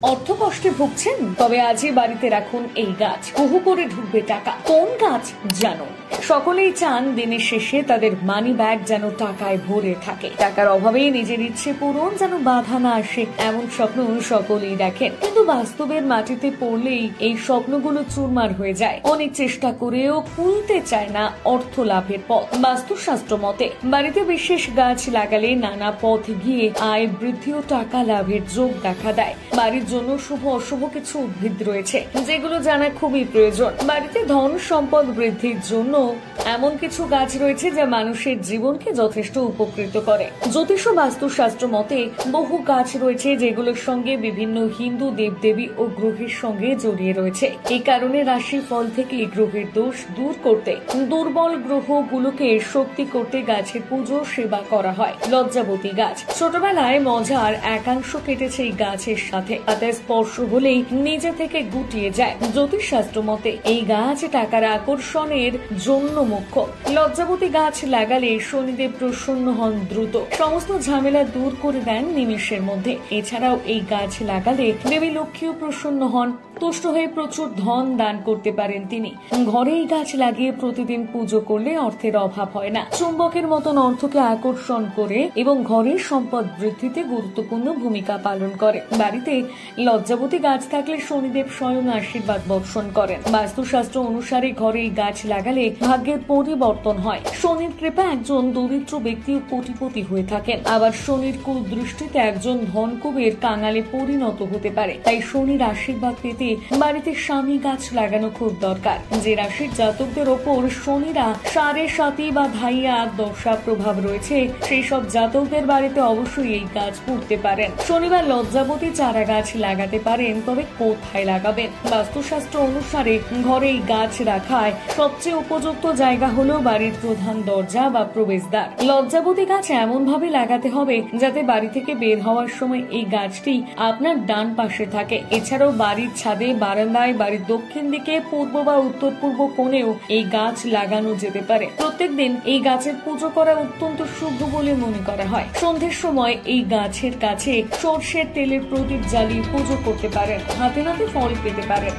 অর্থ কষ্টে ভুগছেন? তবে আজই বাড়িতে রাখুন এই গাছ। বহু করে ঢুকবে টাকা। কোন গাছ জানুন। সকলেই চান দিনের শেষে তাদের মানি ব্যাগ যেন টাকায় ভরে থাকে। টাকার অভাবে নিজের ইচ্ছে পূরণ যেন বাধা না আসে, এমন স্বপ্ন সকলেই দেখেন। কিন্তু বাস্তবের মাটিতে পড়লেই এই স্বপ্নগুলো চুরমার হয়ে যায়। অনেক চেষ্টা করেও খুলতে চায় না অর্থ লাভের পথ। বাস্তুশাস্ত্র মতে বাড়িতে বিশেষ গাছ লাগালে নানা পথ গিয়ে আয় বৃদ্ধি ও টাকা লাভের যোগ দেখা দেয়। বাড়ির জন্য শুভ অশুভ কিছু উদ্ভিদ রয়েছে যেগুলো জানা খুবই প্রয়োজন। বাড়িতে ধন সম্পদ বৃদ্ধির জন্য এমন কিছু গাছ রয়েছে যা মানুষের জীবনকে যথেষ্ট উপকৃত করে। জ্যোতিষ বাস্তুশাস্ত্র মতে বহু গাছ রয়েছে যেগুলোর সঙ্গে বিভিন্ন হিন্দু দেবদেবী ও গ্রহের সঙ্গে জড়িয়ে রয়েছে। এই কারণে রাশি ফল থেকে গ্রহের দোষ দূর করতে, দুর্বল গ্রহগুলোকে শক্তি করতে গাছের পুজো সেবা করা হয়। লজ্জাবতী গাছ। ছোটবেলায় মজার একাংশ কেটেছে এই গাছের সাথে। তাতে স্পর্শ হলেই নিজে থেকে গুটিয়ে যায়। জ্যোতিষশাস্ত্র মতে এই গাছ টাকার আকর্ষণের জন্য মুখ্য। লজ্জাবতী গাছ লাগালে শনিদেব প্রসন্ন হন দ্রুত। সমস্ত ঝামেলা দূর করে দেন নিমেষের মধ্যে। এছাড়াও এই গাছ লাগালে দেবী লক্ষ্মীও প্রসন্ন হন। তুষ্ট হয়ে প্রচুর ধন দান করতে পারেন তিনি। ঘরে এই গাছ লাগিয়ে প্রতিদিন পুজো করলে অর্থের অভাব হয় না। চুম্বকের মতন অর্থকে আকর্ষণ করে এবং ঘরের সম্পদ বৃদ্ধিতে গুরুত্বপূর্ণ ভূমিকা পালন করে। বাড়িতে লজ্জাবতী গাছ থাকলে শনিদেব স্বয়ং আশীর্বাদ বর্ষণ করেন। বাস্তুশাস্ত্র অনুসারে ঘরে এই গাছ লাগালে ভাগ্যের পরিবর্তন হয়। শনির কৃপা একজন দরিদ্র ব্যক্তিও কোটিপতি হয়ে থাকেন। আবার শনির কুদৃষ্টিতে একজন ধনকুবের কাঙালে পরিণত হতে পারে। তাই শনির আশীর্বাদ পেতে বাড়িতে স্বামী গাছ লাগানো খুব দরকার। যে রাশির জাতকদের ওপর শনিরা সাড়ে সাতি বা ধাইয়া দশা প্রভাব রয়েছে সেই সব জাতকদের বাড়িতে অবশ্যই এই গাছ পুঁততে পারেন। শনিবার লজ্জাবতী চারা গাছ লাগাতে পারেন, তবে কোথায় লাগাবেন? বাস্তুশাস্ত্র অনুসারে ঘরে এই গাছ রাখায় সবচেয়ে উপযুক্ত জায়গা হলো বাড়ির প্রধান দরজা বা প্রবেশদ্বার। লজ্জাবতী গাছ এমন ভাবে লাগাতে হবে যাতে বাড়ি থেকে বের হওয়ার সময় এই গাছটি আপনার ডান পাশে থাকে। এছাড়াও বাড়ির ছাদে, বারান্দায়, বাড়ির দক্ষিণ দিকে, পূর্ব বা উত্তর পূর্ব কোণেও এই গাছ লাগানো যেতে পারে। প্রত্যেকদিন এই গাছের পুজো করা অত্যন্ত শুভ বলে মনে করা হয়। সন্ধ্যের সময় এই গাছের কাছে সর্ষের তেলের প্রদীপ জ্বালিয়ে পুজো করতে পারেন। হাতে নাতে ফল পেতে পারেন।